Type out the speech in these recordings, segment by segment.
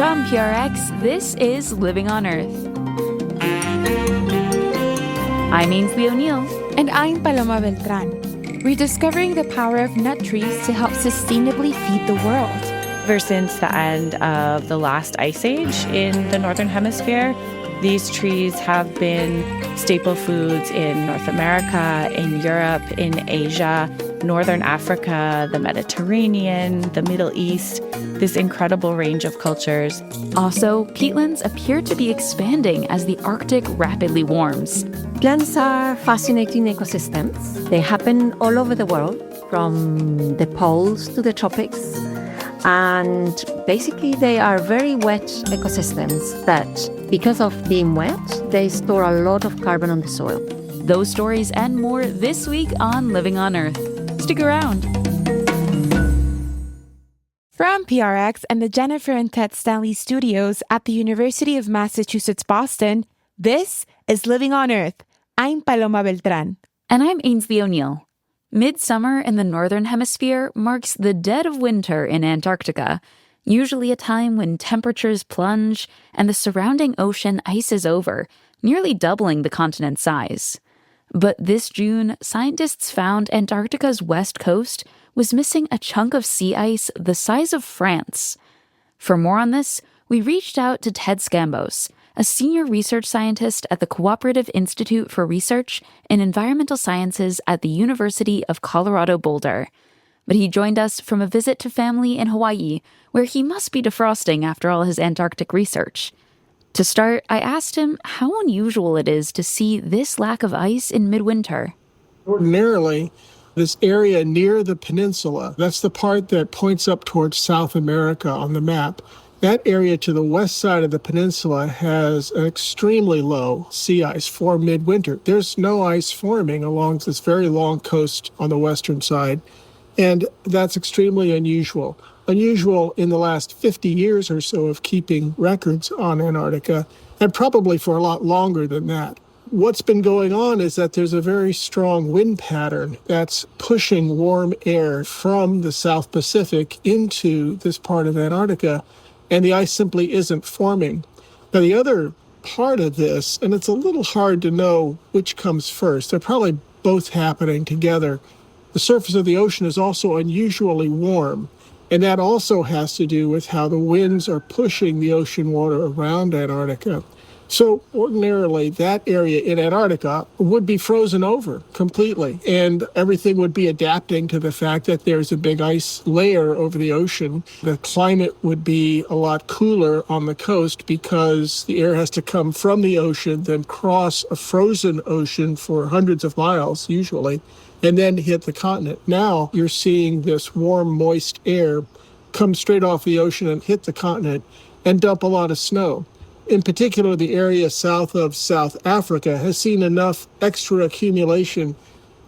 From PRX, this is Living on Earth. I'm Ainsley O'Neill. And I'm Paloma Beltran. We're discovering the power of nut trees to help sustainably feed the world. Ever since the end of the last ice age in the Northern Hemisphere, these trees have been staple foods in North America, in Europe, in Asia, Northern Africa, the Mediterranean, the Middle East, this incredible range of cultures. Also, peatlands appear to be expanding as the Arctic rapidly warms. Plants are fascinating ecosystems. They happen all over the world, from the poles to the tropics. And basically, they are very wet ecosystems that, because of being wet, they store a lot of carbon on the soil. Those stories and more this week on Living on Earth. Stick around. From PRX and the Jennifer and Ted Stanley studios at the University of Massachusetts, Boston, this is Living on Earth. I'm Paloma Beltran. And I'm Ainsley O'Neill. Midsummer in the Northern Hemisphere marks the dead of winter in Antarctica, usually a time when temperatures plunge and the surrounding ocean ices over, nearly doubling the continent's size. But this June, scientists found Antarctica's west coast was missing a chunk of sea ice the size of France. For more on this, we reached out to Ted Scambos, a senior research scientist at the Cooperative Institute for Research in Environmental Sciences at the University of Colorado Boulder. But he joined us from a visit to family in Hawaii, where he must be defrosting after all his Antarctic research. To start, I asked him how unusual it is to see this lack of ice in midwinter. Ordinarily, this area near the peninsula, that's the part that points up towards South America on the map, that area to the west side of the peninsula has an extremely low sea ice for midwinter. There's no ice forming along this very long coast on the western side, and that's extremely unusual. Unusual in the last 50 years or so of keeping records on Antarctica, and probably for a lot longer than that. What's been going on is that there's a very strong wind pattern that's pushing warm air from the South Pacific into this part of Antarctica, and the ice simply isn't forming. Now, the other part of this, and it's a little hard to know which comes first, they're probably both happening together. The surface of the ocean is also unusually warm, and that also has to do with how the winds are pushing the ocean water around Antarctica. So ordinarily, that area in Antarctica would be frozen over completely, and everything would be adapting to the fact that there's a big ice layer over the ocean. The climate would be a lot cooler on the coast because the air has to come from the ocean, then cross a frozen ocean for hundreds of miles, usually, and then hit the continent. Now you're seeing this warm, moist air come straight off the ocean and hit the continent and dump a lot of snow. In particular, the area south of South Africa has seen enough extra accumulation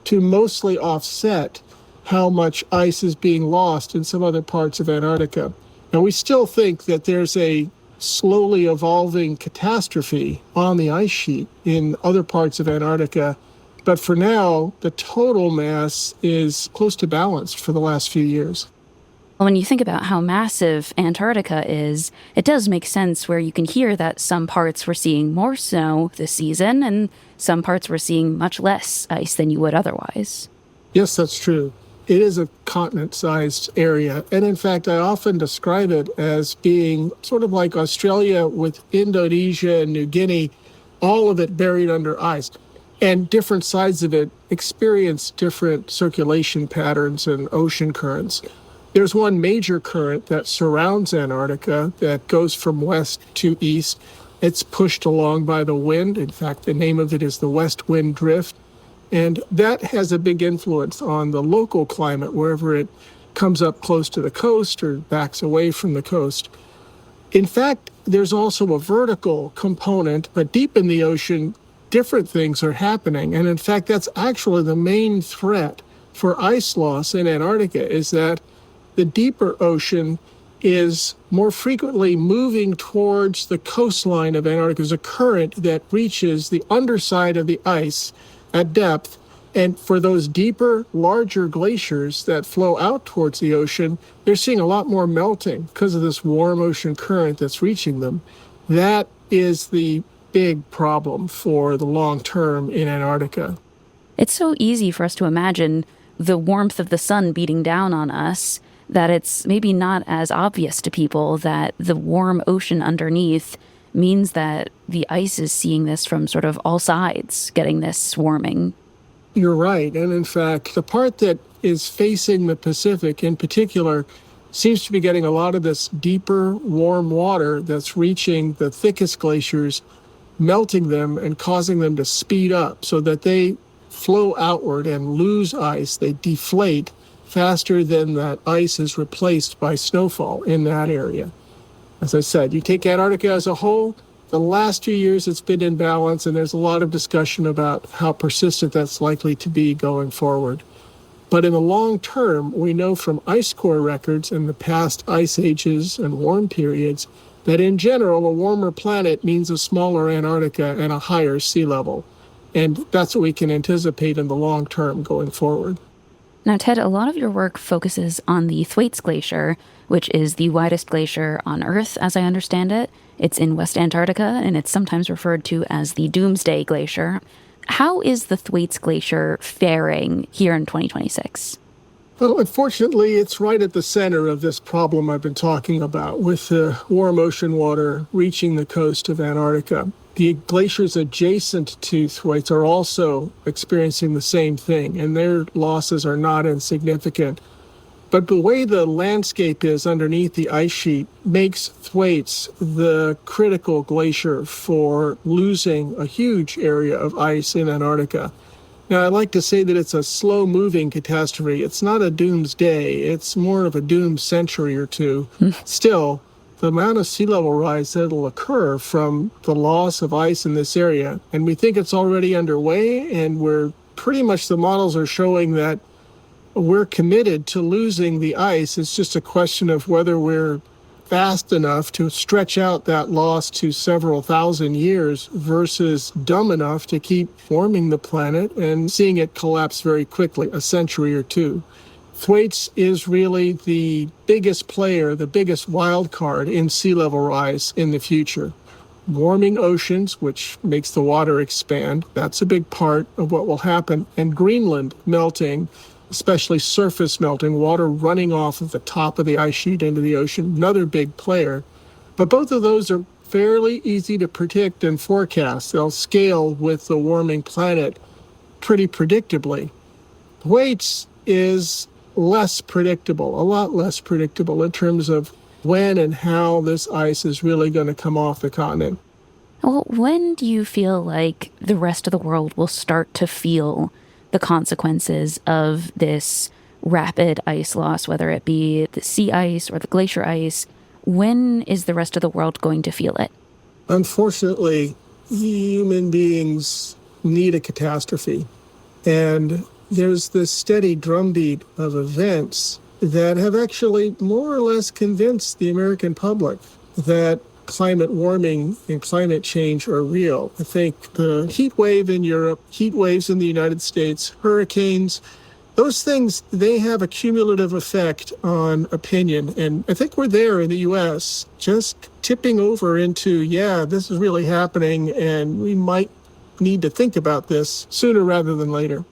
to mostly offset how much ice is being lost in some other parts of Antarctica. Now, we still think that there's a slowly evolving catastrophe on the ice sheet in other parts of Antarctica, but for now, the total mass is close to balanced for the last few years. When you think about how massive Antarctica is, it does make sense where you can hear that some parts we're seeing more snow this season and some parts we're seeing much less ice than you would otherwise. Yes, that's true. It is a continent-sized area. And in fact, I often describe it as being sort of like Australia with Indonesia and New Guinea, all of it buried under ice. And different sides of it experience different circulation patterns and ocean currents. There's one major current that surrounds Antarctica that goes from west to east. It's pushed along by the wind. In fact, the name of it is the west wind drift. And that has a big influence on the local climate wherever it comes up close to the coast or backs away from the coast. In fact, there's also a vertical component, but deep in the ocean, different things are happening. And in fact, that's actually the main threat for ice loss in Antarctica, is that the deeper ocean is more frequently moving towards the coastline of Antarctica. There's a current that reaches the underside of the ice at depth And for those deeper, larger glaciers that flow out towards the ocean, they're seeing a lot more melting because of this warm ocean current that's reaching them. That is the big problem for the long term in Antarctica. It's so easy for us to imagine the warmth of the sun beating down on us that it's maybe not as obvious to people that the warm ocean underneath means that the ice is seeing this from sort of all sides, getting this warming. You're right. And in fact, the part that is facing the Pacific in particular seems to be getting a lot of this deeper, warm water that's reaching the thickest glaciers, melting them and causing them to speed up so that they flow outward and lose ice. They deflate faster than that ice is replaced by snowfall in that area. As I said, you take Antarctica as a whole, the last 2 years it's been in balance, and there's a lot of discussion about how persistent that's likely to be going forward. But in the long term, we know from ice core records in the past ice ages and warm periods that in general, a warmer planet means a smaller Antarctica and a higher sea level. And that's what we can anticipate in the long term going forward. Now, Ted, a lot of your work focuses on the Thwaites Glacier, which is the widest glacier on Earth, as I understand it. It's in West Antarctica, and it's sometimes referred to as the Doomsday Glacier. How is the Thwaites Glacier faring here in 2026? Well, unfortunately, it's right at the center of this problem I've been talking about with the warm ocean water reaching the coast of Antarctica. The glaciers adjacent to Thwaites are also experiencing the same thing, and their losses are not insignificant. But the way the landscape is underneath the ice sheet makes Thwaites the critical glacier for losing a huge area of ice in Antarctica. Now, I like to say that it's a slow-moving catastrophe. It's not a doomsday. It's more of a doom century or two. Still, the amount of sea level rise that will occur from the loss of ice in this area, and we think it's already underway, and we're pretty much the models are showing that we're committed to losing the ice. It's just a question of whether we're fast enough to stretch out that loss to several thousand years versus dumb enough to keep warming the planet and seeing it collapse very quickly, a century or two. Thwaites is really the biggest player, the biggest wild card in sea level rise in the future. Warming oceans, which makes the water expand, that's a big part of what will happen. And Greenland melting, especially surface melting, water running off of the top of the ice sheet into the ocean, another big player. But both of those are fairly easy to predict and forecast. They'll scale with the warming planet pretty predictably. Thwaites is less predictable, a lot less predictable in terms of when and how this ice is really going to come off the continent. Well, when do you feel like the rest of the world will start to feel the consequences of this rapid ice loss, whether it be the sea ice or the glacier ice? When is the rest of the world going to feel it? Unfortunately, human beings need a catastrophe. And there's this steady drumbeat of events that have actually more or less convinced the American public that climate warming and climate change are real. I think the heat wave in Europe, heat waves in the United States, hurricanes, those things, they have a cumulative effect on opinion. And I think we're there in the U.S., just tipping over into, yeah, this is really happening, and we might need to think about this sooner rather than later.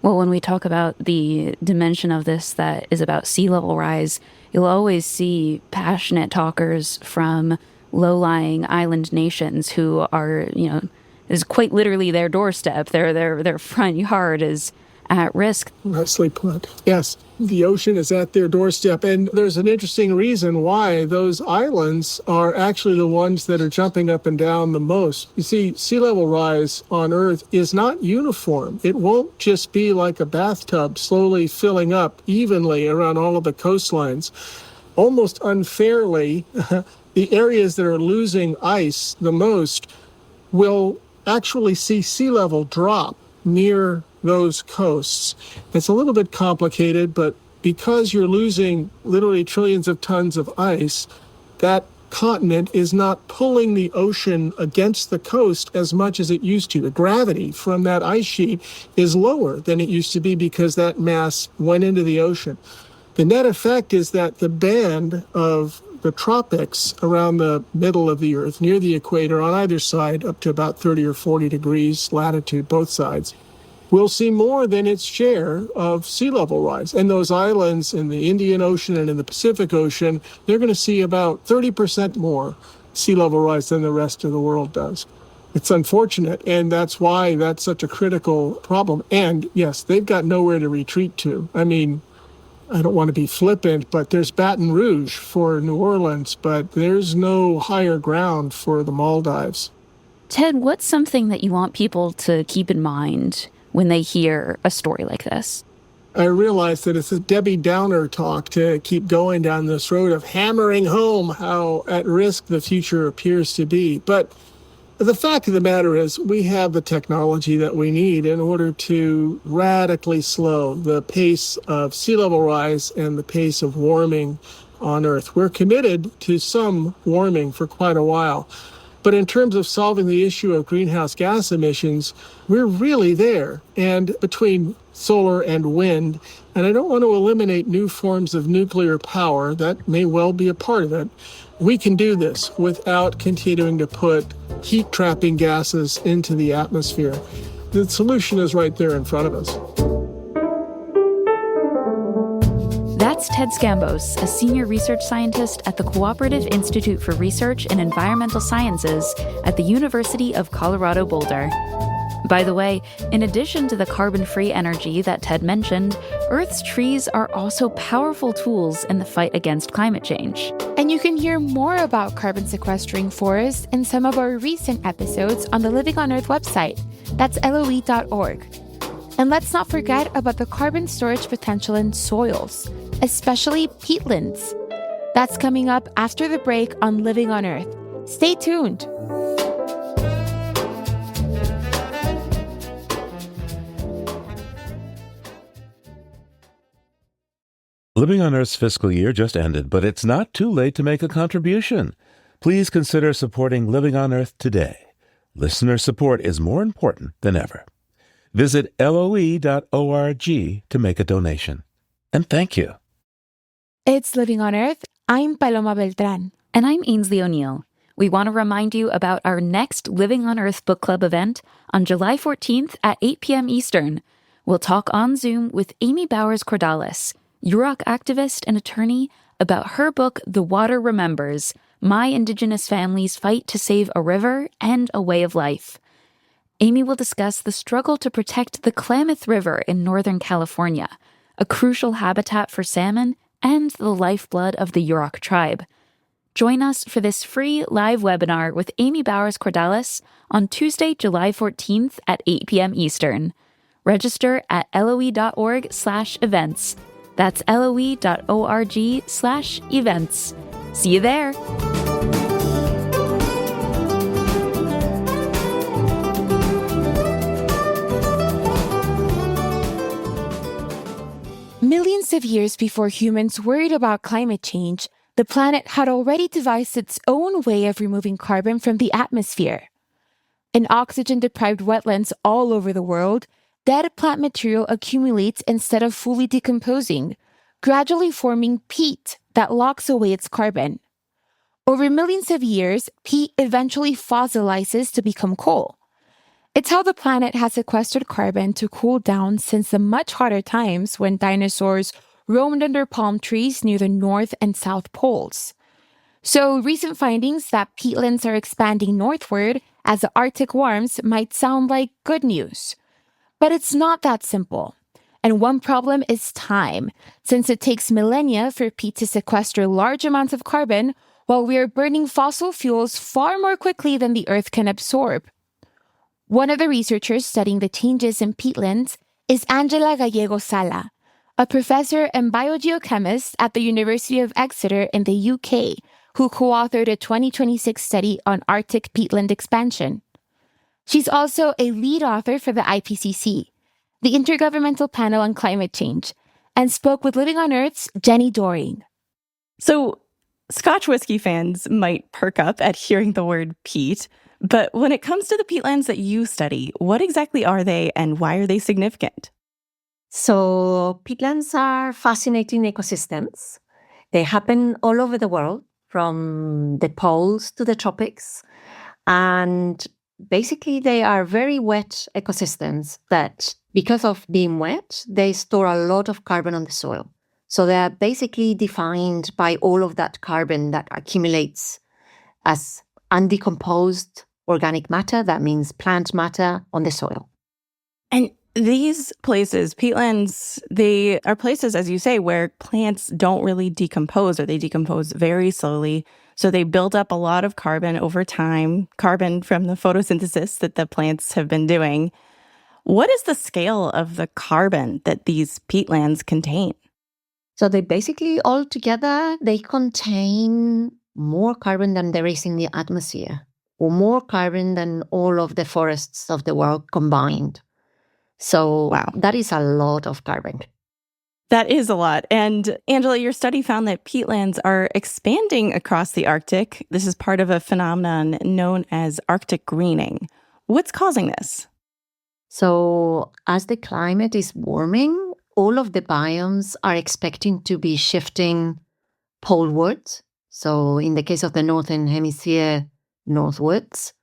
Well, when we talk about the dimension of this that is about sea level rise, you'll always see passionate talkers from low-lying island nations who are, is quite literally their doorstep. Their front yard is at risk. Nicely put. Yes, the ocean is at their doorstep. And there's an interesting reason why those islands are actually the ones that are jumping up and down the most. You see, sea level rise on Earth is not uniform. It won't just be like a bathtub slowly filling up evenly around all of the coastlines. Almost unfairly, the areas that are losing ice the most will actually see sea level drop near those coasts. It's a little bit complicated, but because you're losing literally trillions of tons of ice, that continent is not pulling the ocean against the coast as much as it used to. The gravity from that ice sheet is lower than it used to be because that mass went into the ocean. The net effect is that the band of the tropics around the middle of the Earth, near the equator on either side, up to about 30 or 40 degrees latitude, both sides, will see more than its share of sea level rise. And those islands in the Indian Ocean and in the Pacific Ocean, they're going to see about 30% more sea level rise than the rest of the world does. It's unfortunate, and that's why that's such a critical problem. And yes, they've got nowhere to retreat to. I mean, I don't want to be flippant, but there's Baton Rouge for New Orleans, but there's no higher ground for the Maldives. Ted, what's something that you want people to keep in mind when they hear a story like this? I realize that it's a Debbie Downer talk to keep going down this road of hammering home how at risk the future appears to be. But the fact of the matter is we have the technology that we need in order to radically slow the pace of sea level rise and the pace of warming on Earth. We're committed to some warming for quite a while. But in terms of solving the issue of greenhouse gas emissions, we're really there. And between solar and wind, and I don't want to eliminate new forms of nuclear power, that may well be a part of it, we can do this without continuing to put heat-trapping gases into the atmosphere. The solution is right there in front of us. That's Ted Scambos, a senior research scientist at the Cooperative Institute for Research in Environmental Sciences at the University of Colorado Boulder. By the way, in addition to the carbon-free energy that Ted mentioned, Earth's trees are also powerful tools in the fight against climate change. And you can hear more about carbon sequestering forests in some of our recent episodes on the Living on Earth website. That's LOE.org. And let's not forget about the carbon storage potential in soils, especially peatlands. That's coming up after the break on Living on Earth. Stay tuned. Living on Earth's fiscal year just ended, but it's not too late to make a contribution. Please consider supporting Living on Earth today. Listener support is more important than ever. Visit LOE.org to make a donation. And thank you. It's Living on Earth. I'm Paloma Beltran. And I'm Ainsley O'Neill. We want to remind you about our next Living on Earth book club event on July 14th at 8 p.m. Eastern. We'll talk on Zoom with Amy Bowers Cordalis, Yurok activist and attorney, about her book, The Water Remembers, My Indigenous Family's Fight to Save a River and a Way of Life. Amy will discuss the struggle to protect the Klamath River in Northern California, a crucial habitat for salmon and the lifeblood of the Yurok tribe. Join us for this free live webinar with Amy Bowers Cordalis on Tuesday, July 14th at 8 p.m. Eastern. Register at LOE.org/events. That's LOE.org/events. See you there. Millions of years before humans worried about climate change, the planet had already devised its own way of removing carbon from the atmosphere. In oxygen-deprived wetlands all over the world, dead plant material accumulates instead of fully decomposing, gradually forming peat that locks away its carbon. Over millions of years, peat eventually fossilizes to become coal. It's how the planet has sequestered carbon to cool down since the much hotter times when dinosaurs roamed under palm trees near the North and South Poles. So recent findings that peatlands are expanding northward as the Arctic warms might sound like good news. But it's not that simple. And one problem is time, since it takes millennia for peat to sequester large amounts of carbon while we are burning fossil fuels far more quickly than the Earth can absorb. One of the researchers studying the changes in peatlands is Angela Gallego Sala, a professor and biogeochemist at the University of Exeter in the UK, who co-authored a 2026 study on Arctic peatland expansion. She's also a lead author for the IPCC, the Intergovernmental Panel on Climate Change, and spoke with Living on Earth's Jenny Doring. So Scotch whiskey fans might perk up at hearing the word peat, but when it comes to the peatlands that you study, what exactly are they and why are they significant? So peatlands are fascinating ecosystems. They happen all over the world, from the poles to the tropics. And basically, they are very wet ecosystems that, because of being wet, they store a lot of carbon on the soil. So they are basically defined by all of that carbon that accumulates as undecomposed organic matter. That means plant matter on the soil. And these places, peatlands, they are places, as you say, where plants don't really decompose or they decompose very slowly. So they build up a lot of carbon over time, carbon from the photosynthesis that the plants have been doing. What is the scale of the carbon that these peatlands contain? So they basically all together, they contain more carbon than there is in the atmosphere, or more carbon than all of the forests of the world combined. So Wow. That is a lot of carbon. That is a lot. And Angela, your study found that peatlands are expanding across the Arctic. This is part of a phenomenon known as Arctic greening. What's causing this? So as the climate is warming, all of the biomes are expecting to be shifting polewards. So in the case of the northern hemisphere, northwards,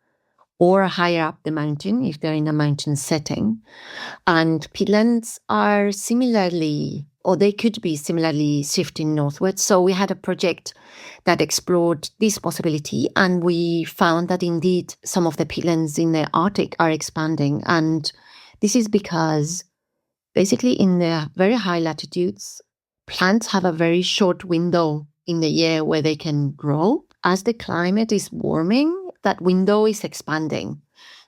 or higher up the mountain if they're in a mountain setting. And peatlands are similarly, or they could be similarly shifting northwards. So we had a project that explored this possibility, and we found that indeed some of the peatlands in the Arctic are expanding. And this is because basically in the very high latitudes, plants have a very short window in the year where they can grow. As the climate is warming, that window is expanding.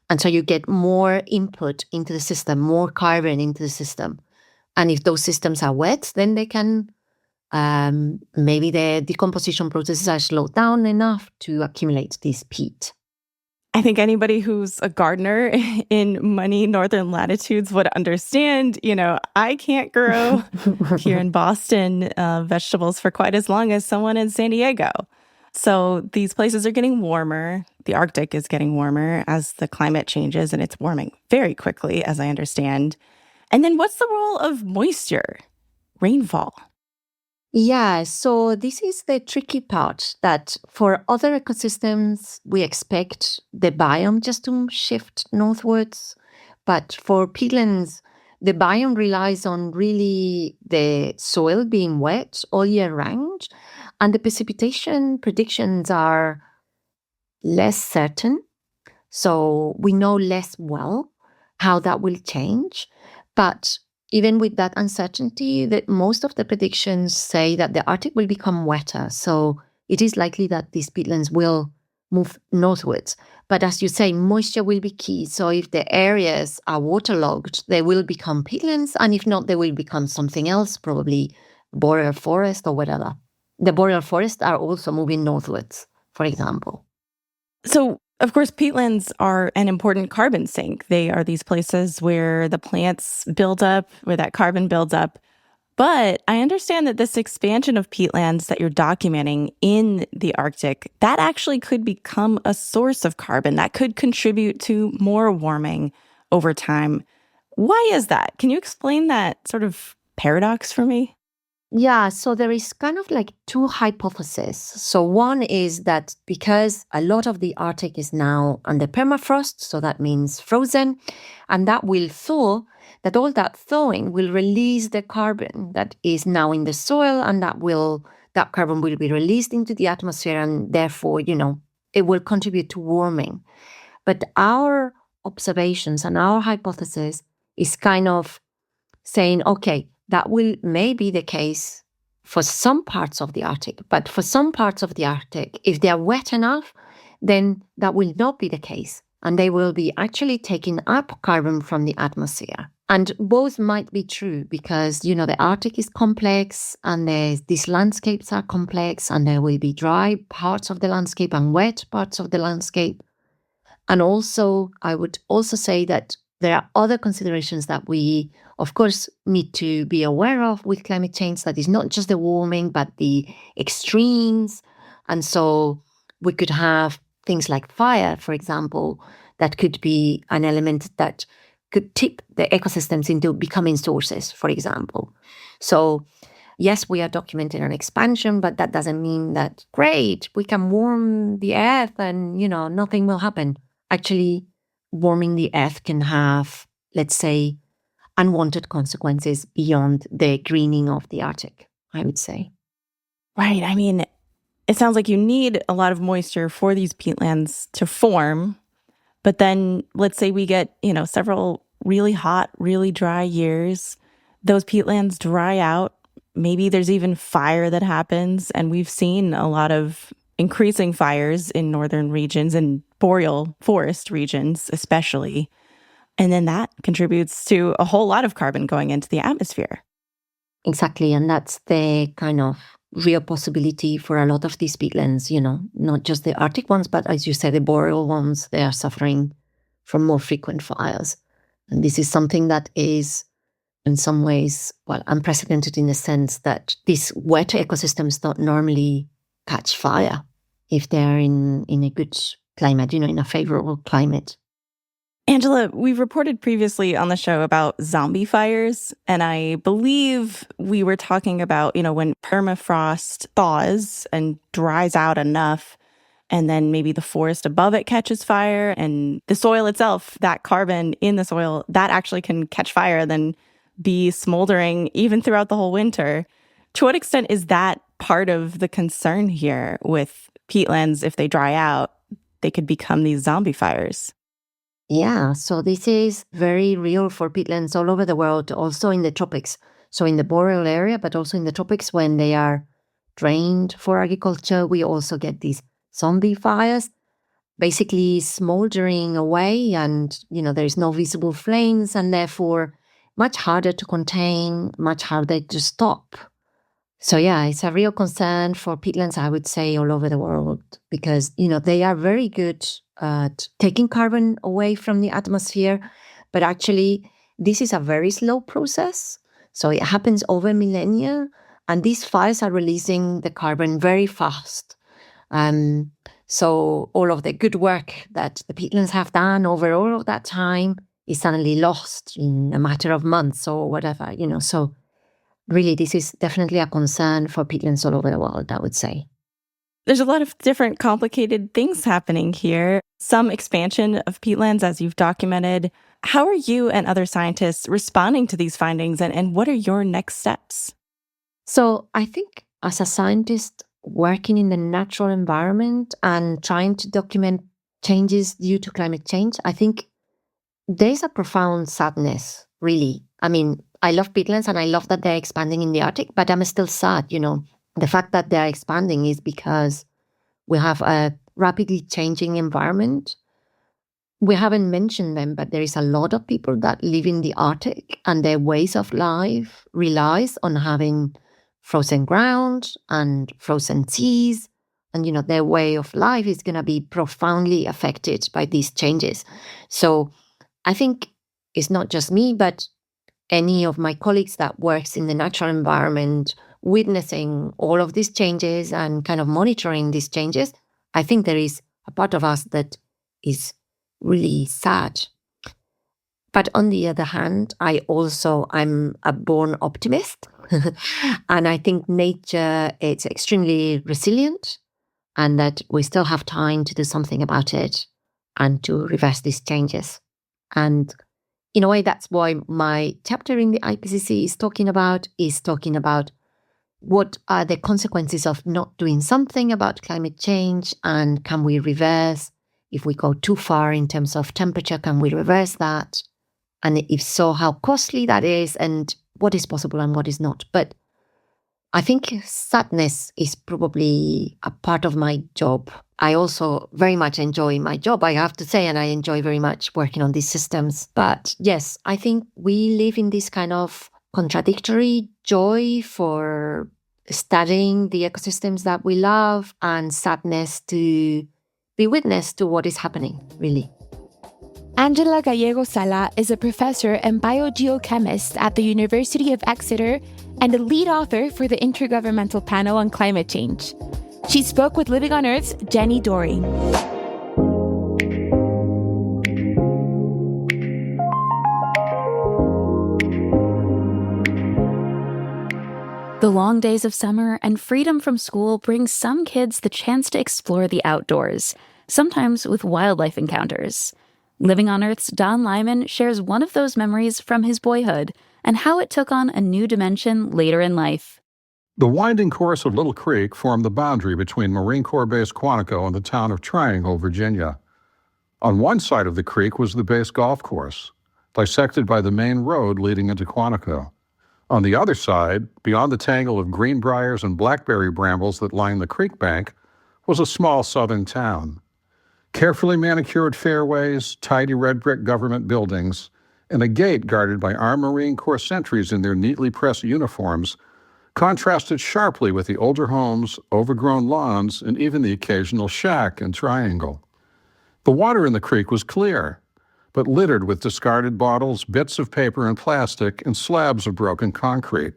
And so you get more input into the system, more carbon into the system. And if those systems are wet, then they can, maybe the decomposition processes are slowed down enough to accumulate this peat. I think anybody who's a gardener in many northern latitudes would understand, I can't grow here in Boston vegetables for quite as long as someone in San Diego. So these places are getting warmer. The Arctic is getting warmer as the climate changes, and it's warming very quickly, as I understand. And then what's the role of moisture, rainfall? Yeah, so this is the tricky part, that for other ecosystems, we expect the biome just to shift northwards. But for peatlands, the biome relies on really the soil being wet all year round. And the precipitation predictions are less certain. So we know less well how that will change. But even with that uncertainty, that most of the predictions say that the Arctic will become wetter. So it is likely that these peatlands will move northwards. But as you say, moisture will be key. So if the areas are waterlogged, they will become peatlands. And if not, they will become something else, probably boreal forest or whatever. The boreal forests are also moving northwards, for example. So, of course, peatlands are an important carbon sink. They are these places where the plants build up, where that carbon builds up. But I understand that this expansion of peatlands that you're documenting in the Arctic, that actually could become a source of carbon that could contribute to more warming over time. Why is that? Can you explain that sort of paradox for me? Yeah, so there is kind of like two hypotheses. So one is that because a lot of the Arctic is now under permafrost, so that means frozen, and that will thaw, that all that thawing will release the carbon that is now in the soil, and that carbon will be released into the atmosphere, and therefore, it will contribute to warming. But our observations and our hypothesis is kind of saying, okay, that may be the case for some parts of the Arctic, but for some parts of the Arctic, if they are wet enough, then that will not be the case. And they will be actually taking up carbon from the atmosphere. And both might be true because, the Arctic is complex and these landscapes are complex, and there will be dry parts of the landscape and wet parts of the landscape. And also, I would also say that there are other considerations that we, of course, need to be aware of with climate change. That is not just the warming, but the extremes And so we could have things like fire, for example, that could be an element that could tip the ecosystems into becoming sources, for example. So yes, we are documenting an expansion, but that doesn't mean that, great, we can warm the earth and, nothing will happen. Actually, warming the earth can have, let's say, unwanted consequences beyond the greening of the Arctic, I would say. Right. I mean, it sounds like you need a lot of moisture for these peatlands to form. But then let's say we get, several really hot, really dry years. Those peatlands dry out. Maybe there's even fire that happens. And we've seen a lot of increasing fires in northern regions and boreal forest regions, especially. And then that contributes to a whole lot of carbon going into the atmosphere. Exactly. And that's the kind of real possibility for a lot of these peatlands, not just the Arctic ones, but as you said, the boreal ones, they are suffering from more frequent fires. And this is something that is in some ways, unprecedented in the sense that these wet ecosystems don't normally catch fire if they're in a good climate, in a favorable climate. Angela, we've reported previously on the show about zombie fires, and I believe we were talking about, when permafrost thaws and dries out enough, and then maybe the forest above it catches fire, and the soil itself, that carbon in the soil, that actually can catch fire, then be smoldering even throughout the whole winter. To what extent is that part of the concern here with peatlands? If they dry out, they could become these zombie fires. Yeah, so this is very real for peatlands all over the world, also in the tropics. So in the boreal area, but also in the tropics, when they are drained for agriculture, we also get these zombie fires, basically smoldering away, and, there is no visible flames, and therefore much harder to contain, much harder to stop. So yeah, it's a real concern for peatlands, I would say, all over the world, because, they are very good at taking carbon away from the atmosphere. But actually, this is a very slow process. So it happens over millennia, and these fires are releasing the carbon very fast. So all of the good work that the peatlands have done over all of that time is suddenly lost in a matter of months or whatever, So really, this is definitely a concern for peatlands all over the world, I would say. There's a lot of different complicated things happening here. Some expansion of peatlands, as you've documented. How are you and other scientists responding to these findings, and what are your next steps? So I think as a scientist working in the natural environment and trying to document changes due to climate change, I think there's a profound sadness, really. I mean, I love peatlands and I love that they're expanding in the Arctic, but I'm still sad, The fact that they're expanding is because we have a rapidly changing environment. We haven't mentioned them, but there is a lot of people that live in the Arctic, and their ways of life relies on having frozen ground and frozen seas. And, their way of life is going to be profoundly affected by these changes. So I think it's not just me, but any of my colleagues that works in the natural environment, witnessing all of these changes and kind of monitoring these changes, I think there is a part of us that is really sad. But on the other hand, I'm a born optimist. And I think nature is extremely resilient, and that we still have time to do something about it and to reverse these changes. And in a way, that's why my chapter in the IPCC is talking about what are the consequences of not doing something about climate change, and can we reverse? If we go too far in terms of temperature, can we reverse that? And if so, how costly that is, and what is possible and what is not. But I think sadness is probably a part of my job. I also very much enjoy my job, I have to say, and I enjoy very much working on these systems. But yes, I think we live in this kind of contradictory joy for studying the ecosystems that we love, and sadness to be witness to what is happening, really. Angela Gallego Sala is a professor and biogeochemist at the University of Exeter and a lead author for the Intergovernmental Panel on Climate Change. She spoke with Living on Earth's Jenny Dory. The long days of summer and freedom from school bring some kids the chance to explore the outdoors, sometimes with wildlife encounters. Living on Earth's Don Lyman shares one of those memories from his boyhood and how it took on a new dimension later in life. The winding course of Little Creek formed the boundary between Marine Corps Base Quantico and the town of Triangle, Virginia. On one side of the creek was the base golf course, dissected by the main road leading into Quantico. On the other side, beyond the tangle of greenbriers and blackberry brambles that lined the creek bank, was a small southern town. Carefully manicured fairways, tidy red brick government buildings, and a gate guarded by armed Marine Corps sentries in their neatly pressed uniforms contrasted sharply with the older homes, overgrown lawns, and even the occasional shack and triangle. The water in the creek was clear, but littered with discarded bottles, bits of paper and plastic, and slabs of broken concrete.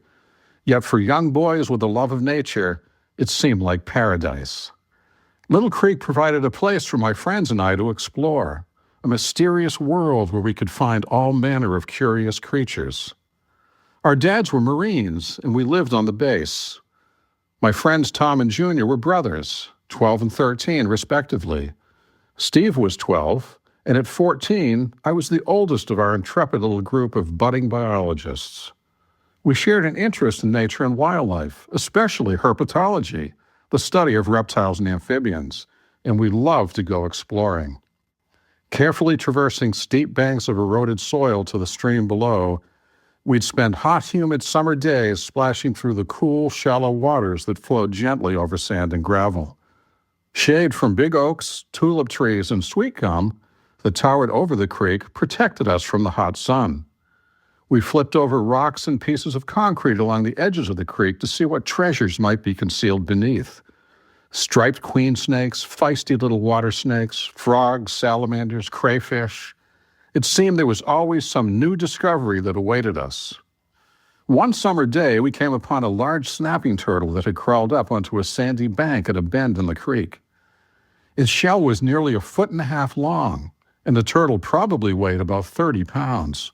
Yet for young boys with a love of nature, it seemed like paradise. Little Creek provided a place for my friends and I to explore, a mysterious world where we could find all manner of curious creatures. Our dads were Marines, and we lived on the base. My friends Tom and Junior were brothers, 12 and 13 respectively. Steve was 12, and at 14, I was the oldest of our intrepid little group of budding biologists. We shared an interest in nature and wildlife, especially herpetology, the study of reptiles and amphibians, and we loved to go exploring. Carefully traversing steep banks of eroded soil to the stream below, we'd spend hot, humid summer days splashing through the cool, shallow waters that flowed gently over sand and gravel. Shade from big oaks, tulip trees, and sweet gum that towered over the creek protected us from the hot sun. We flipped over rocks and pieces of concrete along the edges of the creek to see what treasures might be concealed beneath. Striped queen snakes, feisty little water snakes, frogs, salamanders, crayfish. It seemed there was always some new discovery that awaited us. One summer day, we came upon a large snapping turtle that had crawled up onto a sandy bank at a bend in the creek. Its shell was nearly 1.5 feet long, and the turtle probably weighed about 30 pounds.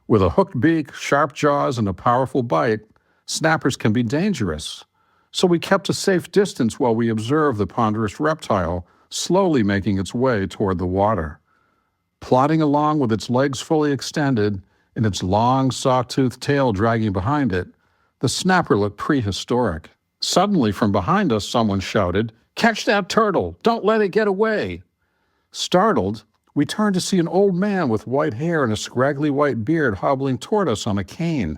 With a hooked beak, sharp jaws, and a powerful bite, snappers can be dangerous. So we kept a safe distance while we observed the ponderous reptile slowly making its way toward the water. Plodding along with its legs fully extended and its long, saw-toothed tail dragging behind it, the snapper looked prehistoric. Suddenly, from behind us, someone shouted, "Catch that turtle! Don't let it get away!" Startled, we turned to see an old man with white hair and a scraggly white beard hobbling toward us on a cane.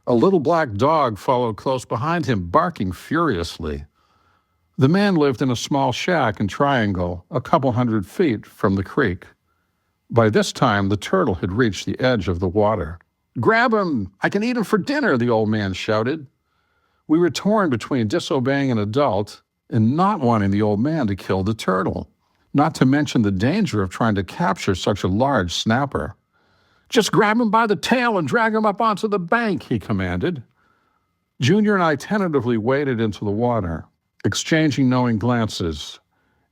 A little black dog followed close behind him, barking furiously. The man lived in a small shack and triangle, a couple 100 feet from the creek. By this time, the turtle had reached the edge of the water. "Grab him! I can eat him for dinner," the old man shouted. We were torn between disobeying an adult and not wanting the old man to kill the turtle, not to mention the danger of trying to capture such a large snapper. "Just grab him by the tail and drag him up onto the bank," he commanded. Junior and I tentatively waded into the water, exchanging knowing glances,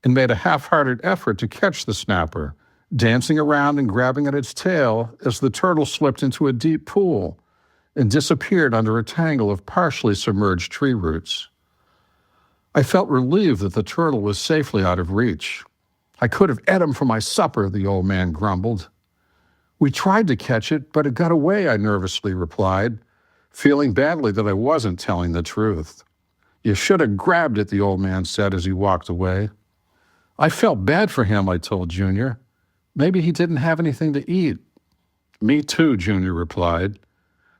and made a half-hearted effort to catch the snapper, dancing around and grabbing at its tail as the turtle slipped into a deep pool and disappeared under a tangle of partially submerged tree roots. I felt relieved that the turtle was safely out of reach. "I could have ate him for my supper," the old man grumbled. "We tried to catch it, but it got away," I nervously replied, feeling badly that I wasn't telling the truth. "You should have grabbed it," the old man said as he walked away. I felt bad for him, I told Junior. Maybe he didn't have anything to eat. "Me too," Junior replied,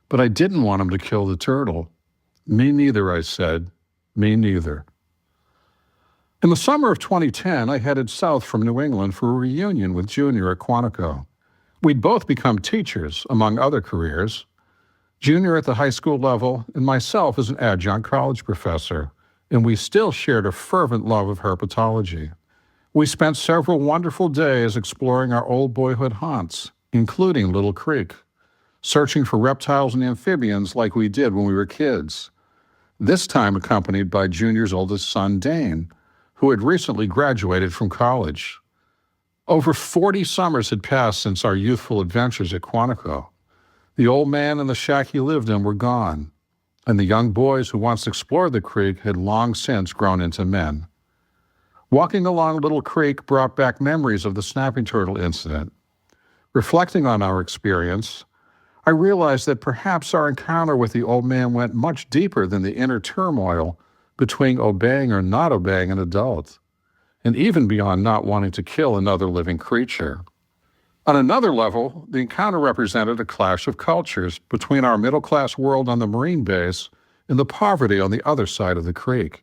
"but I didn't want him to kill the turtle." "Me neither," I said. "Me neither." In the summer of 2010, I headed south from New England for a reunion with Junior at Quantico. We'd both become teachers, among other careers. Junior at the high school level, and myself as an adjunct college professor, and we still shared a fervent love of herpetology. We spent several wonderful days exploring our old boyhood haunts, including Little Creek, searching for reptiles and amphibians like we did when we were kids. this time accompanied by Junior's oldest son, Dane, who had recently graduated from college. Over 40 summers had passed since our youthful adventures at Quantico. The old man and the shack he lived in were gone, and the young boys who once explored the creek had long since grown into men. Walking along Little Creek brought back memories of the snapping turtle incident. Reflecting on our experience, I realized that perhaps our encounter with the old man went much deeper than the inner turmoil between obeying or not obeying an adult, and even beyond not wanting to kill another living creature. On another level, the encounter represented a clash of cultures between our middle-class world on the Marine base and the poverty on the other side of the creek.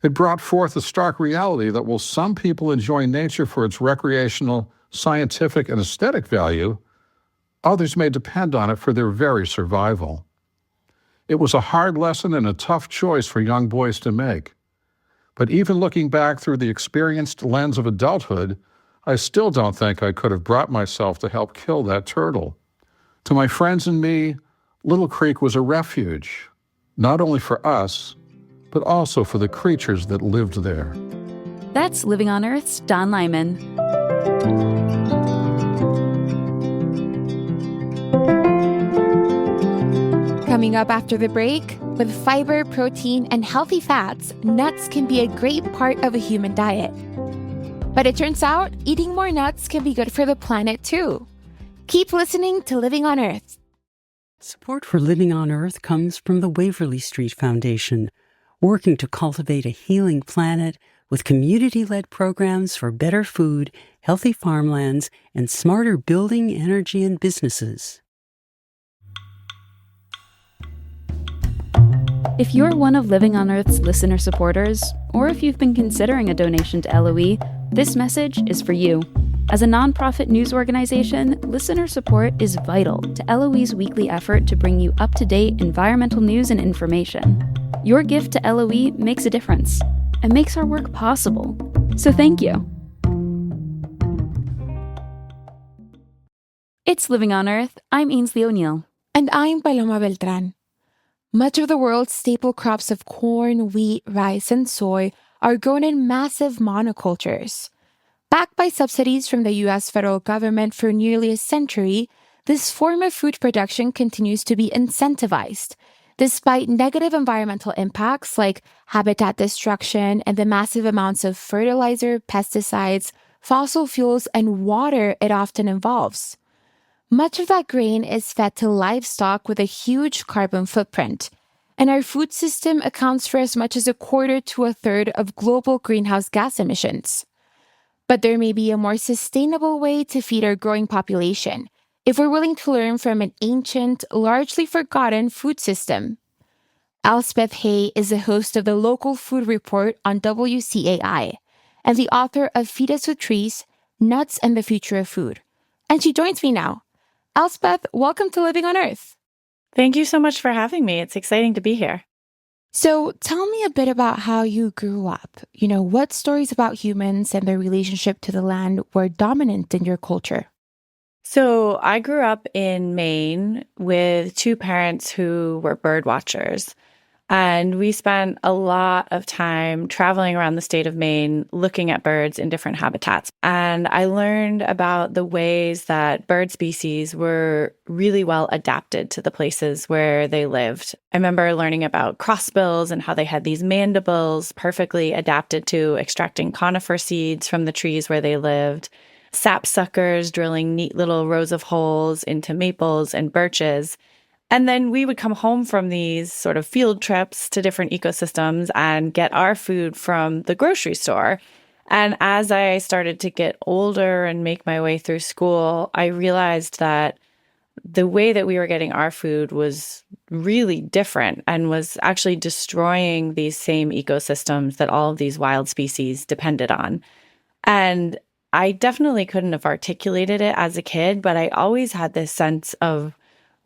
It brought forth a stark reality that while some people enjoy nature for its recreational, scientific, and aesthetic value, others may depend on it for their very survival. It was a hard lesson and a tough choice for young boys to make. But even looking back through the experienced lens of adulthood, I still don't think I could have brought myself to help kill that turtle. To my friends and me, Little Creek was a refuge, not only for us, but also for the creatures that lived there. That's Living on Earth's Don Lyman. Coming up after the break, with fiber, protein, and healthy fats, nuts can be a great part of a human diet. But it turns out eating more nuts can be good for the planet too. Keep listening to Living on Earth. Support for Living on Earth comes from the Waverly Street Foundation, working to cultivate a healing planet with community-led programs for better food, healthy farmlands, and smarter building, energy, and businesses. If you're one of Living on Earth's listener supporters, or if you've been considering a donation to LOE, this message is for you. As a nonprofit news organization, listener support is vital to LOE's weekly effort to bring you up-to-date environmental news and information. Your gift to LOE makes a difference and makes our work possible. So thank you. It's Living on Earth. I'm Ainsley O'Neill. And I'm Paloma Beltran. Much of the world's staple crops of corn, wheat, rice, and soy are grown in massive monocultures. Backed by subsidies from the U.S. federal government for nearly a century, this form of food production continues to be incentivized, despite negative environmental impacts like habitat destruction and the massive amounts of fertilizer, pesticides, fossil fuels, and water it often involves. Much of that grain is fed to livestock with a huge carbon footprint, and our food system accounts for as much as a quarter to a third of global greenhouse gas emissions. But there may be a more sustainable way to feed our growing population if we're willing to learn from an ancient, largely forgotten food system. Elspeth Hay is the host of the Local Food Report on WCAI and the author of Feed Us with Trees, Nuts and the Future of Food. And she joins me now. Elspeth, welcome to Living on Earth. Thank you so much for having me. It's exciting to be here. So tell me a bit about how you grew up. What stories about humans and their relationship to the land were dominant in your culture? So I grew up in Maine with two parents who were bird watchers. And we spent a lot of time traveling around the state of Maine, looking at birds in different habitats. And I learned about the ways that bird species were really well adapted to the places where they lived. I remember learning about crossbills and how they had these mandibles perfectly adapted to extracting conifer seeds from the trees where they lived, sapsuckers drilling neat little rows of holes into maples and birches. And then we would come home from these sort of field trips to different ecosystems and get our food from the grocery store. And as I started to get older and make my way through school, I realized that the way that we were getting our food was really different and was actually destroying these same ecosystems that all of these wild species depended on. And I definitely couldn't have articulated it as a kid, but I always had this sense of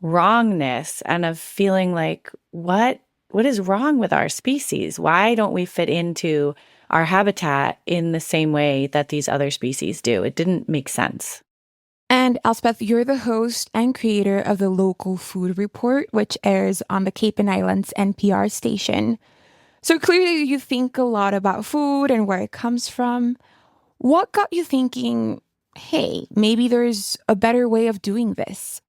wrongness and of feeling like, what is wrong with our species? Why don't we fit into our habitat in the same way that these other species do? It didn't make sense. And Elspeth, you're the host and creator of the Local Food Report, which airs on the Cape and Islands NPR station. So clearly you think a lot about food and where it comes from. What got you thinking, hey, maybe there's a better way of doing this?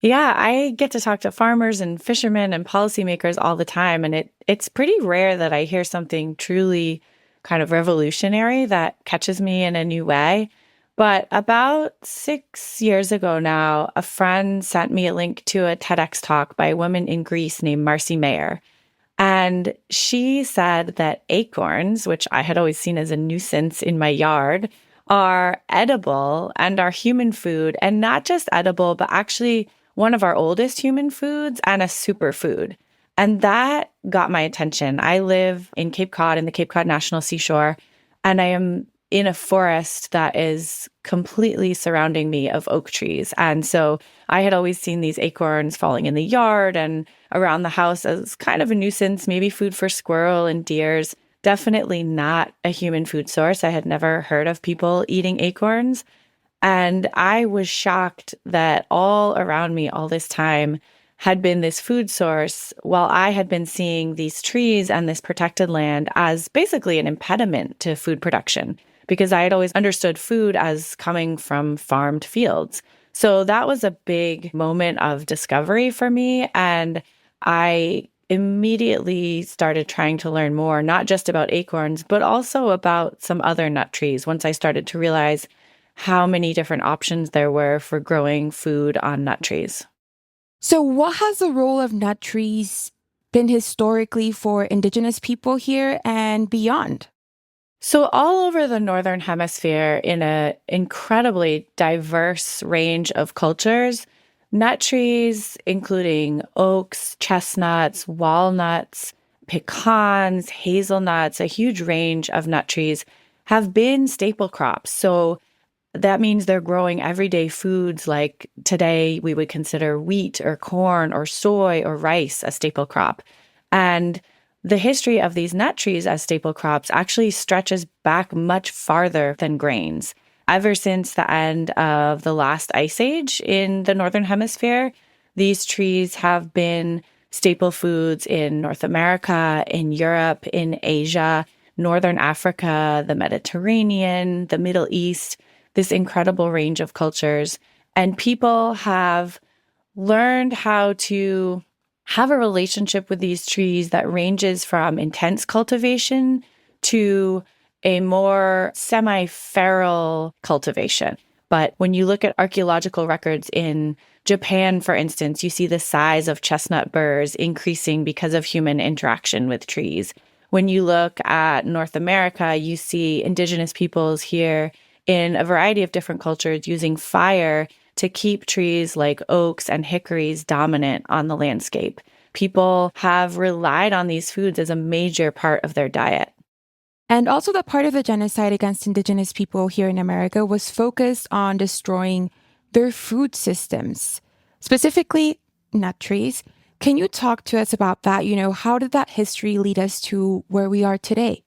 Yeah, I get to talk to farmers and fishermen and policymakers all the time, and it's pretty rare that I hear something truly kind of revolutionary that catches me in a new way. But about 6 years ago now, a friend sent me a link to a TEDx talk by a woman in Greece named Marcy Mayer. And she said that acorns, which I had always seen as a nuisance in my yard, are edible and are human food, and not just edible, but actually one of our oldest human foods and a superfood. And that got my attention. I live in Cape Cod, in the Cape Cod National Seashore, and I am in a forest that is completely surrounding me of oak trees. And so I had always seen these acorns falling in the yard and around the house as kind of a nuisance, maybe food for squirrel and deers. Definitely not a human food source. I had never heard of people eating acorns. And I was shocked that all around me all this time had been this food source, while I had been seeing these trees and this protected land as basically an impediment to food production, because I had always understood food as coming from farmed fields. So that was a big moment of discovery for me. And I immediately started trying to learn more, not just about acorns, but also about some other nut trees, once I started to realize how many different options there were for growing food on nut trees. So what has the role of nut trees been historically for Indigenous people here and beyond? So all over the Northern Hemisphere, in an incredibly diverse range of cultures, nut trees, including oaks, chestnuts, walnuts, pecans, hazelnuts, a huge range of nut trees, have been staple crops. So that means they're growing everyday foods like today we would consider wheat or corn or soy or rice a staple crop. And the history of these nut trees as staple crops actually stretches back much farther than grains. Ever since the end of the last ice age in the Northern Hemisphere, these trees have been staple foods in North America, in Europe, in Asia, Northern Africa, the Mediterranean, the Middle East, this incredible range of cultures. And people have learned how to have a relationship with these trees that ranges from intense cultivation to a more semi-feral cultivation. But when you look at archaeological records in Japan, for instance, you see the size of chestnut burrs increasing because of human interaction with trees. When you look at North America, you see Indigenous peoples here in a variety of different cultures using fire to keep trees like oaks and hickories dominant on the landscape. People have relied on these foods as a major part of their diet. And also that part of the genocide against Indigenous people here in America was focused on destroying their food systems, specifically nut trees. Can you talk to us about that? How did that history lead us to where we are today?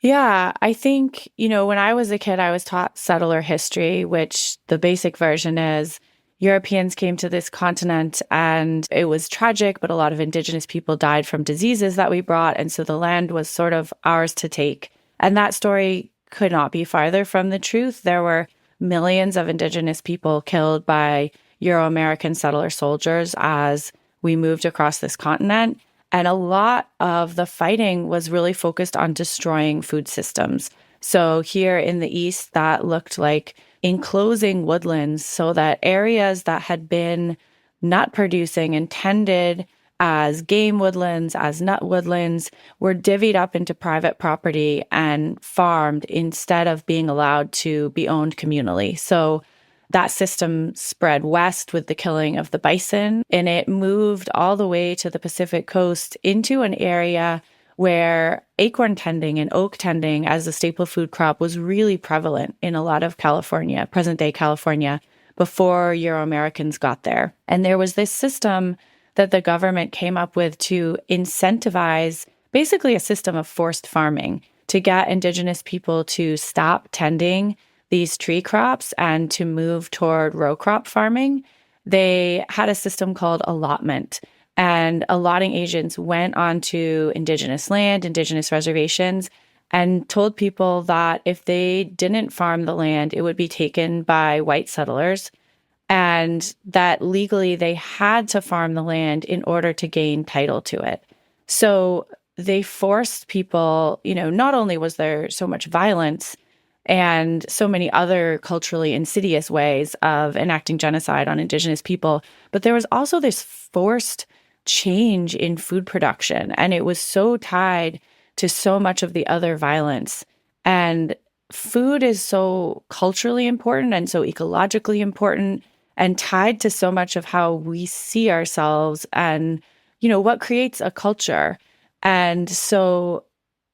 Yeah, I think, when I was a kid, I was taught settler history, which the basic version is Europeans came to this continent and it was tragic, but a lot of Indigenous people died from diseases that we brought. And so the land was sort of ours to take. And that story could not be farther from the truth. There were millions of Indigenous people killed by Euro-American settler soldiers as we moved across this continent. And a lot of the fighting was really focused on destroying food systems. So here in the East, that looked like enclosing woodlands so that areas that had been nut producing intended as game woodlands, as nut woodlands, were divvied up into private property and farmed instead of being allowed to be owned communally. So that system spread west with the killing of the bison, and it moved all the way to the Pacific coast into an area where acorn tending and oak tending as a staple food crop was really prevalent in a lot of California, present-day California, before Euro-Americans got there. And there was this system that the government came up with to incentivize basically a system of forced farming to get Indigenous people to stop tending these tree crops and to move toward row crop farming, they had a system called allotment. And allotting agents went onto Indigenous land, Indigenous reservations, and told people that if they didn't farm the land, it would be taken by white settlers, and that legally they had to farm the land in order to gain title to it. So they forced people, not only was there so much violence and so many other culturally insidious ways of enacting genocide on Indigenous people, but there was also this forced change in food production. And it was so tied to so much of the other violence. And food is so culturally important and so ecologically important and tied to so much of how we see ourselves and, what creates a culture. And so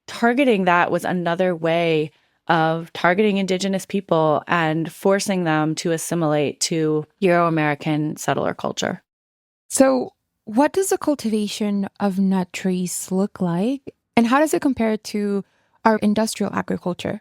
targeting that was another way of targeting Indigenous people and forcing them to assimilate to Euro-American settler culture. So what does the cultivation of nut trees look like? And how does it compare to our industrial agriculture?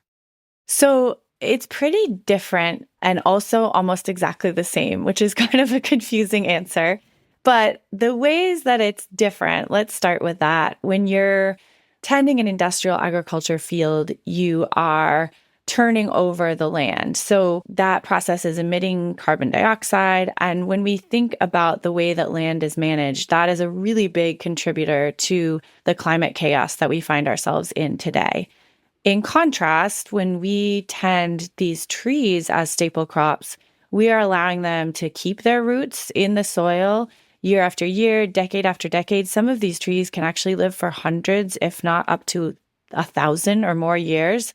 So it's pretty different and also almost exactly the same, which is kind of a confusing answer. But the ways that it's different, let's start with that. When you're tending an industrial agriculture field, you are turning over the land. So that process is emitting carbon dioxide. And when we think about the way that land is managed, that is a really big contributor to the climate chaos that we find ourselves in today. In contrast, when we tend these trees as staple crops, we are allowing them to keep their roots in the soil year after year, decade after decade. Some of these trees can actually live for hundreds, if not up to 1,000 or more years.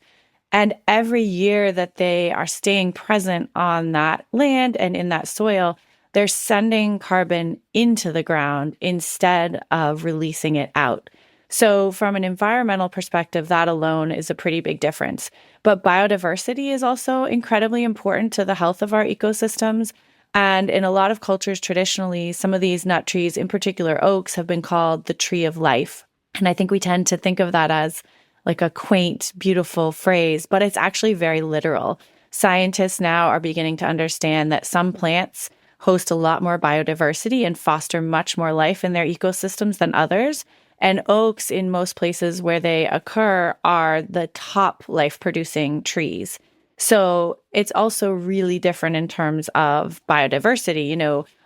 And every year that they are staying present on that land and in that soil, they're sending carbon into the ground instead of releasing it out. So from an environmental perspective, that alone is a pretty big difference. But biodiversity is also incredibly important to the health of our ecosystems. And in a lot of cultures, traditionally, some of these nut trees, in particular oaks, have been called the tree of life. And I think we tend to think of that as like a quaint, beautiful phrase, but it's actually very literal. Scientists now are beginning to understand that some plants host a lot more biodiversity and foster much more life in their ecosystems than others. And oaks, in most places where they occur, are the top life-producing trees. So it's also really different in terms of biodiversity.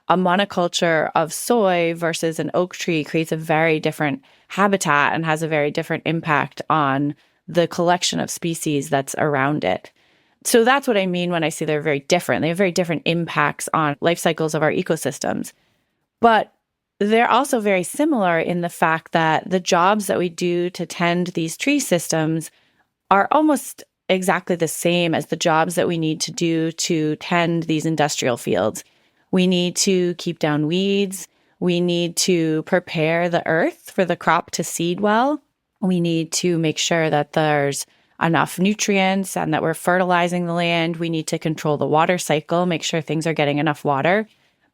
A monoculture of soy versus an oak tree creates a very different habitat and has a very different impact on the collection of species that's around it. So that's what I mean when I say they're very different. They have very different impacts on life cycles of our ecosystems. But they're also very similar in the fact that the jobs that we do to tend these tree systems are almost exactly the same as the jobs that we need to do to tend these industrial fields. We need to keep down weeds. We need to prepare the earth for the crop to seed well. We need to make sure that there's enough nutrients and that we're fertilizing the land. We need to control the water cycle, make sure things are getting enough water.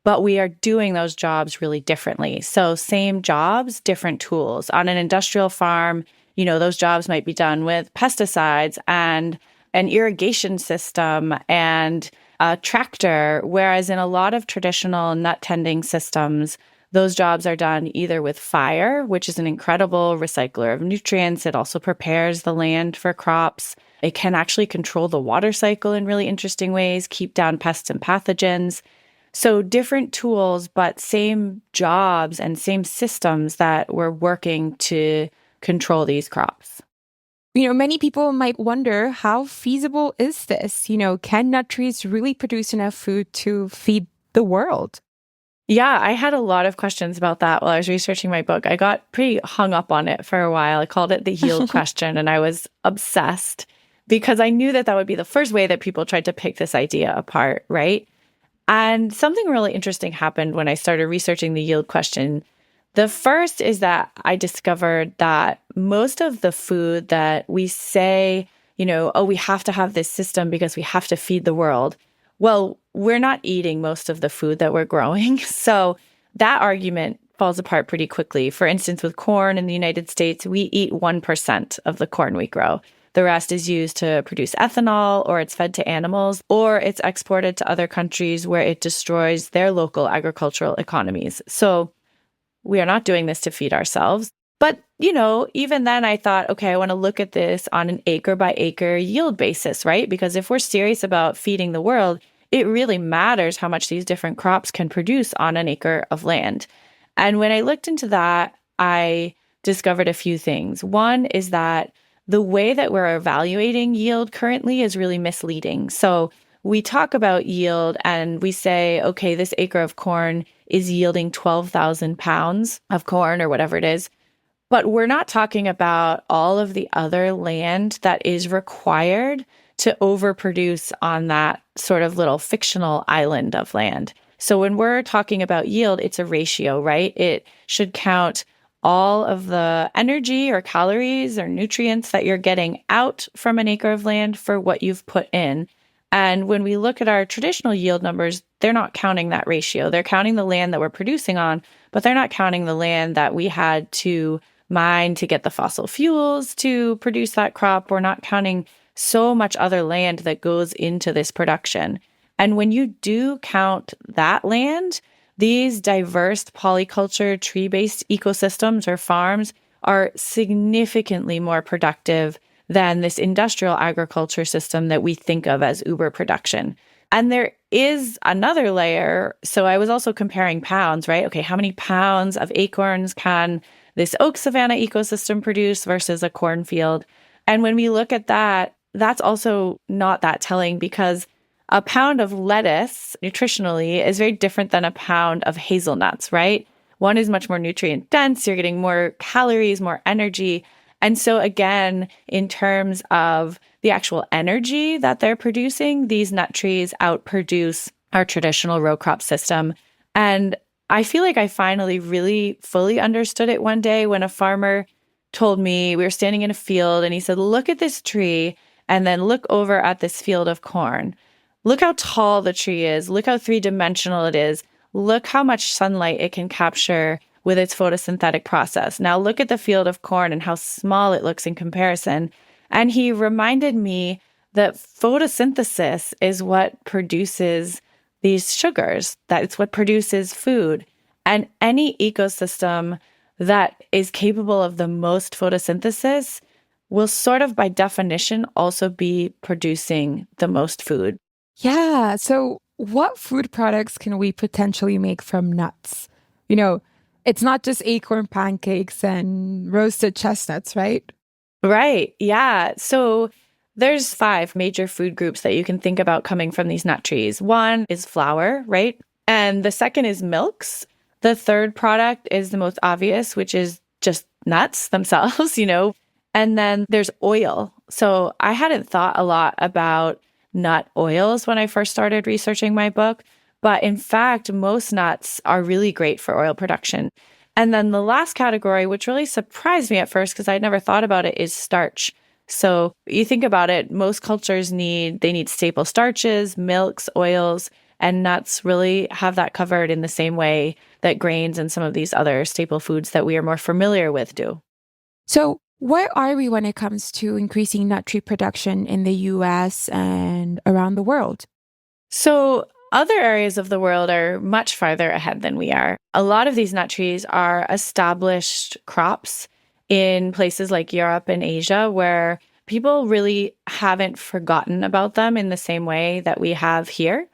But we are doing those jobs really differently. So same jobs, different tools. On an industrial farm, those jobs might be done with pesticides and an irrigation system and a tractor, whereas in a lot of traditional nut tending systems, those jobs are done either with fire, which is an incredible recycler of nutrients. It also prepares the land for crops. It can actually control the water cycle in really interesting ways, keep down pests and pathogens. So different tools, but same jobs and same systems that we're working to control these crops. Many people might wonder, how feasible is this? Can nut trees really produce enough food to feed the world? Yeah, I had a lot of questions about that while I was researching my book. I got pretty hung up on it for a while. I called it the yield question, and I was obsessed because I knew that would be the first way that people tried to pick this idea apart, right? And something really interesting happened when I started researching the yield question. The first is that I discovered that most of the food that we say, we have to have this system because we have to feed the world. Well, we're not eating most of the food that we're growing. So that argument falls apart pretty quickly. For instance, with corn in the United States, we eat 1% of the corn we grow. The rest is used to produce ethanol, or it's fed to animals, or it's exported to other countries where it destroys their local agricultural economies. So we are not doing this to feed ourselves. But, even then I thought, okay, I want to look at this on an acre by acre yield basis, right? Because if we're serious about feeding the world, it really matters how much these different crops can produce on an acre of land. And when I looked into that, I discovered a few things. One is that the way that we're evaluating yield currently is really misleading. So we talk about yield and we say, okay, this acre of corn is yielding 12,000 pounds of corn or whatever it is. But we're not talking about all of the other land that is required to overproduce on that sort of little fictional island of land. So when we're talking about yield, it's a ratio, right? It should count all of the energy or calories or nutrients that you're getting out from an acre of land for what you've put in. And when we look at our traditional yield numbers, they're not counting that ratio. They're counting the land that we're producing on, but they're not counting the land that we had to mine to get the fossil fuels to produce that crop. We're not counting so much other land that goes into this production. And when you do count that land, these diverse polyculture tree-based ecosystems or farms are significantly more productive than this industrial agriculture system that we think of as uber production. And there is another layer. So I was also comparing pounds, right? Okay, how many pounds of acorns can this oak savanna ecosystem produce versus a cornfield? And when we look at that, that's also not that telling, because a pound of lettuce nutritionally is very different than a pound of hazelnuts, right? One is much more nutrient dense. You're getting more calories, more energy. And so again, in terms of the actual energy that they're producing, these nut trees outproduce our traditional row crop system. And I feel like I finally really fully understood it one day when a farmer told me, we were standing in a field and he said, look at this tree and then look over at this field of corn. Look how tall the tree is. Look how three-dimensional it is. Look how much sunlight it can capture with its photosynthetic process. Now look at the field of corn and how small it looks in comparison. And he reminded me that photosynthesis is what produces these sugars, that it's what produces food. And any ecosystem that is capable of the most photosynthesis will sort of by definition also be producing the most food. Yeah. So what food products can we potentially make from nuts? It's not just acorn pancakes and roasted chestnuts, right? Right. Yeah. So there's 5 major food groups that you can think about coming from these nut trees. One is flour, right? And the second is milks. The third product is the most obvious, which is just nuts themselves, And then there's oil. So I hadn't thought a lot about nut oils when I first started researching my book. But in fact, most nuts are really great for oil production. And then the last category, which really surprised me at first because I'd never thought about it, is starch. So you think about it, most cultures need staple starches, milks, oils, and nuts really have that covered in the same way that grains and some of these other staple foods that we are more familiar with do. So where are we when it comes to increasing nut tree production in the US and around the world? So other areas of the world are much farther ahead than we are. A lot of these nut trees are established crops in places like Europe and Asia, where people really haven't forgotten about them in the same way that we have here.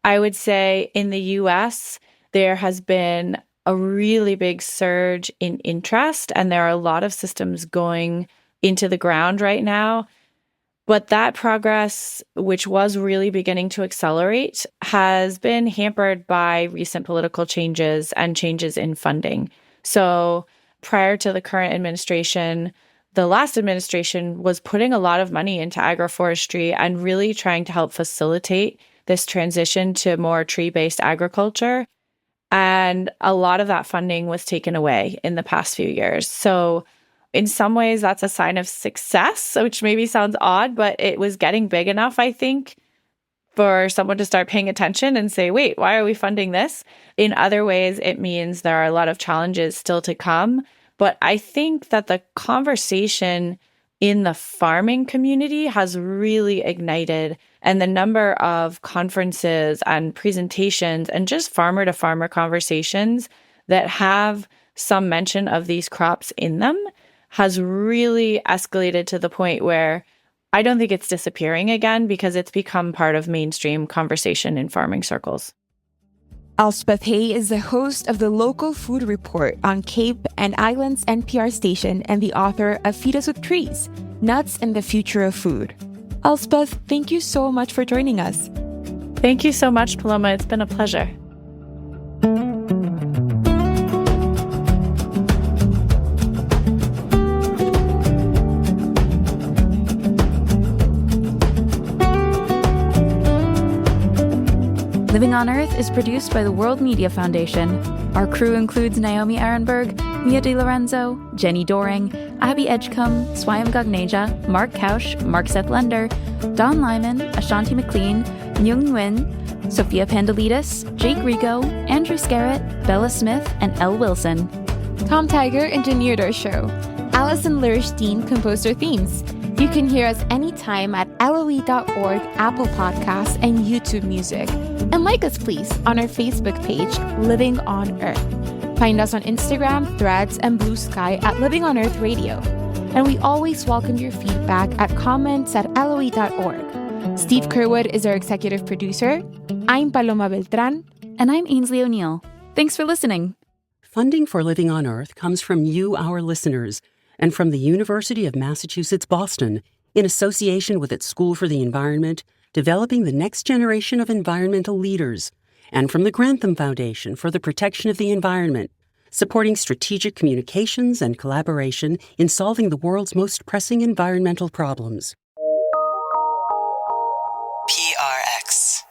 I would say in the US, there has been a really big surge in interest, and there are a lot of systems going into the ground right now. But that progress, which was really beginning to accelerate, has been hampered by recent political changes and changes in funding. So prior to the current administration, the last administration was putting a lot of money into agroforestry and really trying to help facilitate this transition to more tree-based agriculture. And a lot of that funding was taken away in the past few years. So in some ways, that's a sign of success, which maybe sounds odd, but it was getting big enough, I think, for someone to start paying attention and say, wait, why are we funding this? In other ways, it means there are a lot of challenges still to come. But I think that the conversation in the farming community has really ignited, and the number of conferences and presentations and just farmer to farmer conversations that have some mention of these crops in them has really escalated to the point where I don't think it's disappearing again because it's become part of mainstream conversation in farming circles. Elspeth Hay is the host of the Local Food Report on Cape and Islands NPR station and the author of Feed Us with Trees, Nuts and the Future of Food. Elspeth, thank you so much for joining us. Thank you so much, Paloma. It's been a pleasure. Living on Earth is produced by the World Media Foundation. Our crew includes Naomi Arenberg, Mia DiLorenzo, Jenny Doring, Abby Edgecombe, Swayam Gagneja, Mark Kausch, Mark Seth Lender, Don Lyman, Ashanti McLean, Myung Nguyen, Sophia Pandalidis, Jake Rigo, Andrew Scarrett, Bella Smith, and Elle Wilson. Tom Tiger engineered our show. Allison Lurstein composed our themes. You can hear us anytime at LOE.org, Apple Podcasts, and YouTube Music. And like us, please, on our Facebook page, Living on Earth. Find us on Instagram, Threads, and Blue Sky at Living on Earth Radio. And we always welcome your feedback at comments@LOE.org. Steve Kerwood is our executive producer. I'm Paloma Beltran. And I'm Ainsley O'Neill. Thanks for listening. Funding for Living on Earth comes from you, our listeners, and from the University of Massachusetts, Boston, in association with its School for the Environment, developing the next generation of environmental leaders, and from the Grantham Foundation for the Protection of the Environment, supporting strategic communications and collaboration in solving the world's most pressing environmental problems. PRX.